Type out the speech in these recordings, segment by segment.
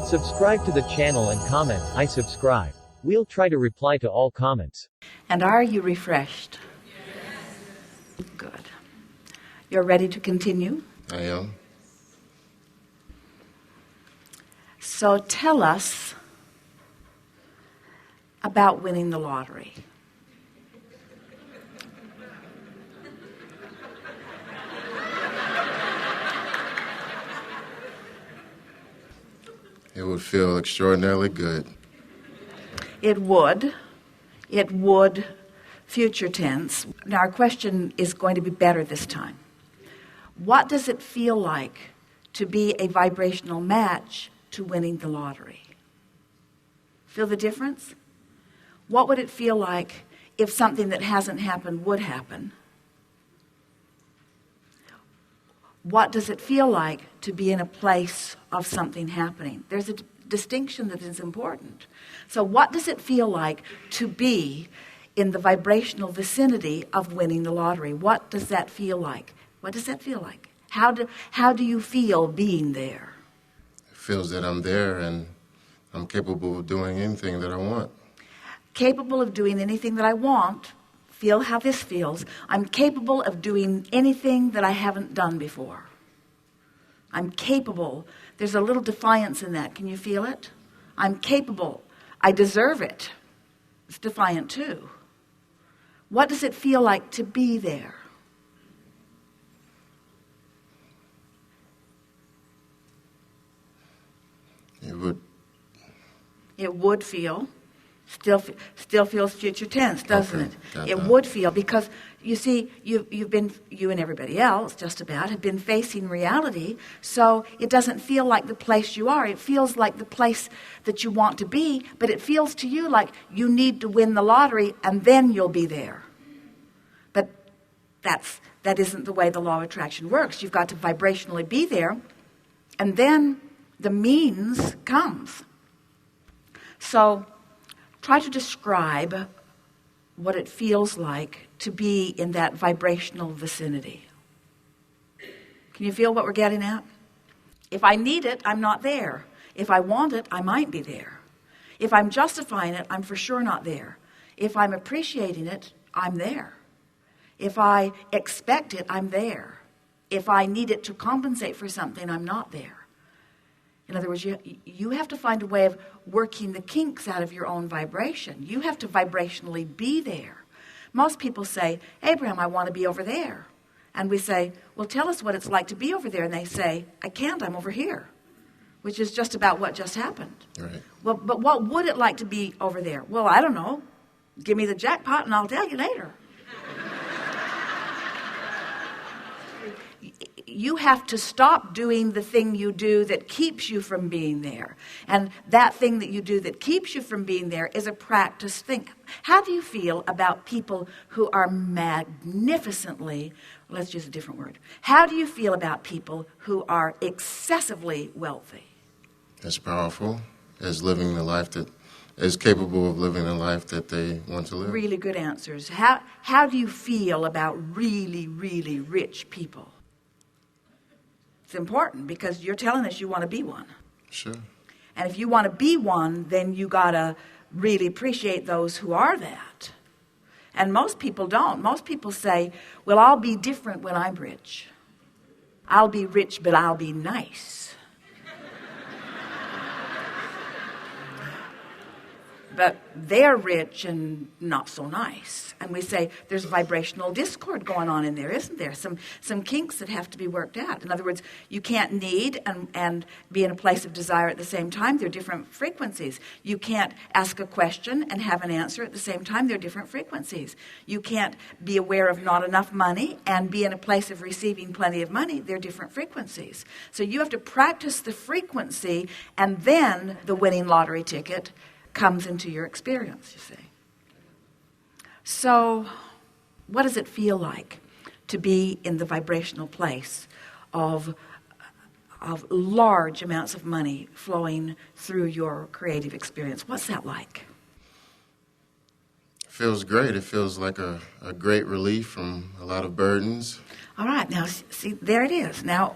Subscribe to the channel and comment, I subscribe. We'll try to reply to all comments. And are you refreshed? Yes. Good. You're ready to continue? I am. So tell us about winning the lottery. It would feel extraordinarily good. It would. It would, future tense. Now our question is going to be better this time. What does it feel like to be a vibrational match to winning the lottery? Feel the difference? What would it feel like if something that hasn't happened would happen? What does it feel like to be in a place of something happening? There's a distinction that is important. So what does it feel like to be in the vibrational vicinity of winning the lottery? What does that feel like? What does that feel like? How do you feel being there? It feels that I'm there and I'm capable of doing anything that I want. Capable of doing anything that I want. Feel how this feels. I'm capable of doing anything that I haven't done before. I'm capable. There's a little defiance in that. Can you feel it? I'm capable. I deserve it. It's defiant too. What does it feel like to be there? It would feel. Still feels future tense, doesn't it? It would feel, because you see, you and everybody else just about have been facing reality, so it doesn't feel like the place you are. It feels like the place that you want to be, but it feels to you like you need to win the lottery and then you'll be there. But that isn't the way the law of attraction works. You've got to vibrationally be there, and then the means comes. So try to describe what it feels like to be in that vibrational vicinity. Can you feel what we're getting at? If I need it, I'm not there. If I want it, I might be there. If I'm justifying it, I'm for sure not there. If I'm appreciating it, I'm there. If I expect it, I'm there. If I need it to compensate for something, I'm not there. In other words, you have to find a way of working the kinks out of your own vibration. You have to vibrationally be there. Most people say, Abraham, I want to be over there. And we say, well, tell us what it's like to be over there. And they say, I can't, I'm over here, which is just about what just happened. Right. Well, but what would it like to be over there? Well, I don't know. Give me the jackpot and I'll tell you later. You have to stop doing the thing you do that keeps you from being there. And that thing that you do that keeps you from being there is a practice thing. How do you feel about people who are magnificently, let's use a different word. How do you feel about people who are excessively wealthy? As powerful as living the life that is capable of living the life that they want to live. Really good answers. How do you feel about really, really rich people? It's important because you're telling us you want to be one. Sure. And if you want to be one, then you got to really appreciate those who are that. And most people don't. Most people say, well, I'll be different when I'm rich. I'll be rich, but I'll be nice. But they're rich and not so nice. And we say there's vibrational discord going on in there, isn't there? Some kinks that have to be worked out. In other words, you can't need and be in a place of desire at the same time. They're different frequencies. You can't ask a question and have an answer at the same time. They're different frequencies. You can't be aware of not enough money and be in a place of receiving plenty of money. They're different frequencies. So you have to practice the frequency, and then the winning lottery ticket comes into your experience, you see. So what does it feel like to be in the vibrational place of large amounts of money flowing through your creative experience? What's that like? It feels great. It feels like a great relief from a lot of burdens. All right, now see, there it is. Now,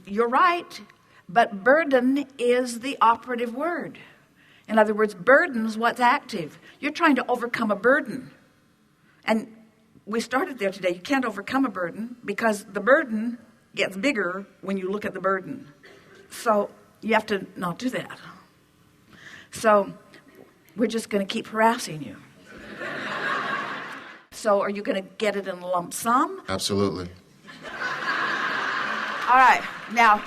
you're right. But burden is the operative word. In other words, burden's what's active. You're trying to overcome a burden. And we started there today. You can't overcome a burden because the burden gets bigger when you look at the burden. So you have to not do that. So we're just going to keep harassing you. So are you going to get it in a lump sum? Absolutely. All right. Now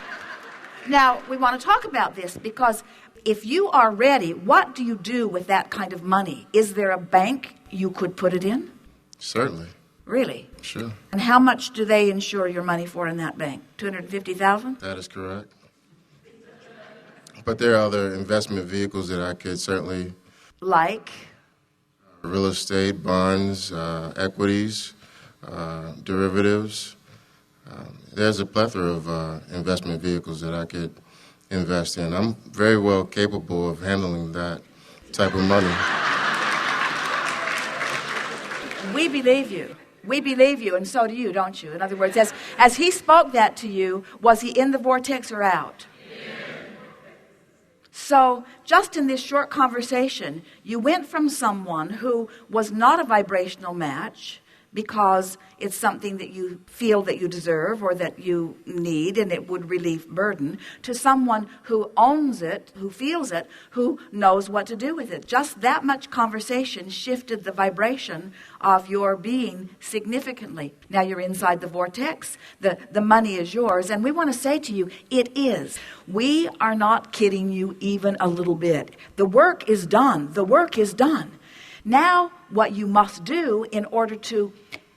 we want to talk about this because if you are ready, what do you do with that kind of money? Is there a bank you could put it in? Certainly. Really? Sure. And how much do they insure your money for in that bank? $250,000? That is correct. But there are other investment vehicles that I could certainly... Like? Real estate, bonds, equities, derivatives. There's a plethora of investment vehicles that I could invest in. I'm very well capable of handling that type of money. We believe you. We believe you, and so do you, don't you? In other words, as he spoke that to you, was he in the vortex or out? So just in this short conversation, you went from someone who was not a vibrational match because it's something that you feel that you deserve or that you need and it would relieve burden, to someone who owns it, who feels it, who knows what to do with it. Just that much conversation shifted the vibration of your being significantly. Now you're inside the vortex. The money is yours. And we want to say to you, it is. We are not kidding you even a little bit. The work is done. The work is done. Now, what you must do in order to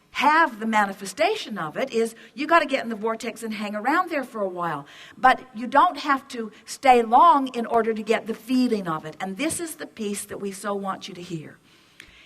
have the manifestation of it is you got to get in the vortex and hang around there for a while. But you don't have to stay long in order to get the feeling of it. And this is the piece that we so want you to hear.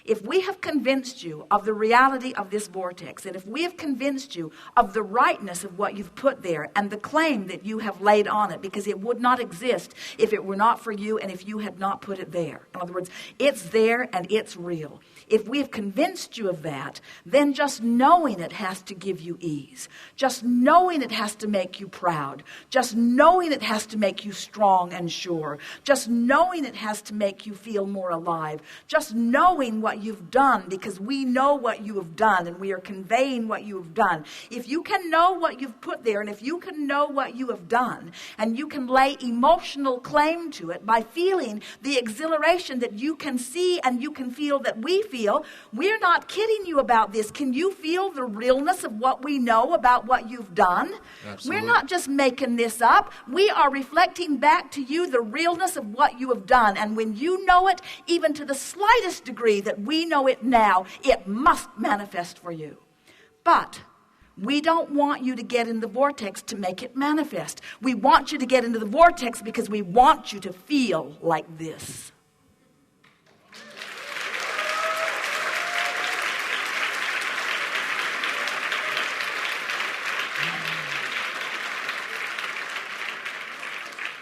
If we have convinced you of the reality of this vortex, and if we have convinced you of the rightness of what you've put there and the claim that you have laid on it, because it would not exist if it were not for you and if you had not put it there. In other words, it's there and it's real. If we have convinced you of that, then just knowing it has to give you ease. Just knowing it has to make you proud. Just knowing it has to make you strong and sure. Just knowing it has to make you feel more alive. Just knowing what you've done, because we know what you have done and we are conveying what you have done. If you can know what you've put there and if you can know what you have done and you can lay emotional claim to it by feeling the exhilaration that you can see and you can feel that we feel, we're not kidding you about this. Can you feel the realness of what we know about what you've done? Absolutely. We're not just making this up. We are reflecting back to you the realness of what you have done. And when you know it, even to the slightest degree that we know it now, it must manifest for you. But we don't want you to get in the vortex to make it manifest. We want you to get into the vortex because we want you to feel like this.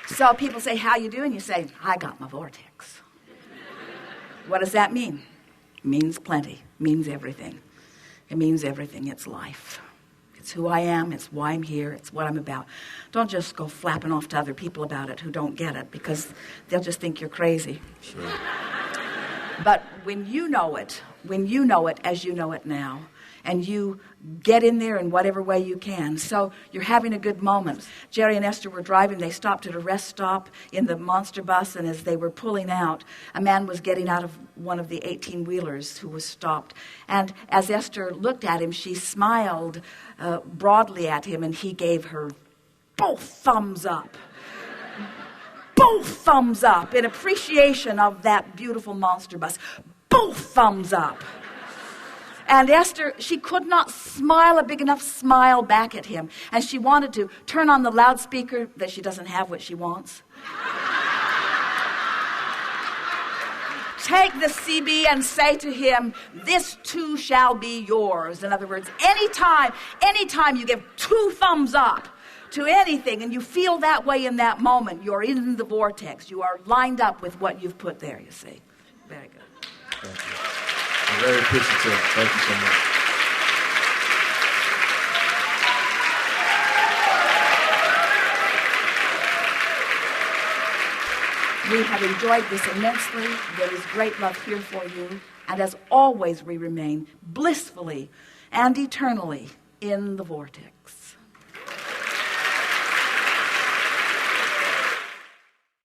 So people say, how you doing? You say, I got my vortex. What does that mean? It means plenty. It means everything. It means everything. It's life. It's who I am. It's why I'm here. It's what I'm about. Don't just go flapping off to other people about it who don't get it, because they'll just think you're crazy. Sure. But when you know it as you know it now, and you get in there in whatever way you can. So you're having a good moment. Jerry and Esther were driving. They stopped at a rest stop in the monster bus, and as they were pulling out, a man was getting out of one of the 18-wheelers who was stopped. And as Esther looked at him, she smiled broadly at him, and he gave her both thumbs up. Both thumbs up in appreciation of that beautiful monster bus. Both thumbs up. And Esther, she could not smile a big enough smile back at him. And she wanted to turn on the loudspeaker, that she doesn't have what she wants. Take the CB and say to him, this too shall be yours. In other words, anytime you give 2 thumbs up to anything and you feel that way in that moment, you're in the vortex. You are lined up with what you've put there, you see. Very good. Thank you. I'm very appreciative. Thank you so much. We have enjoyed this immensely. There is great love here for you. And as always, we remain blissfully and eternally in the vortex.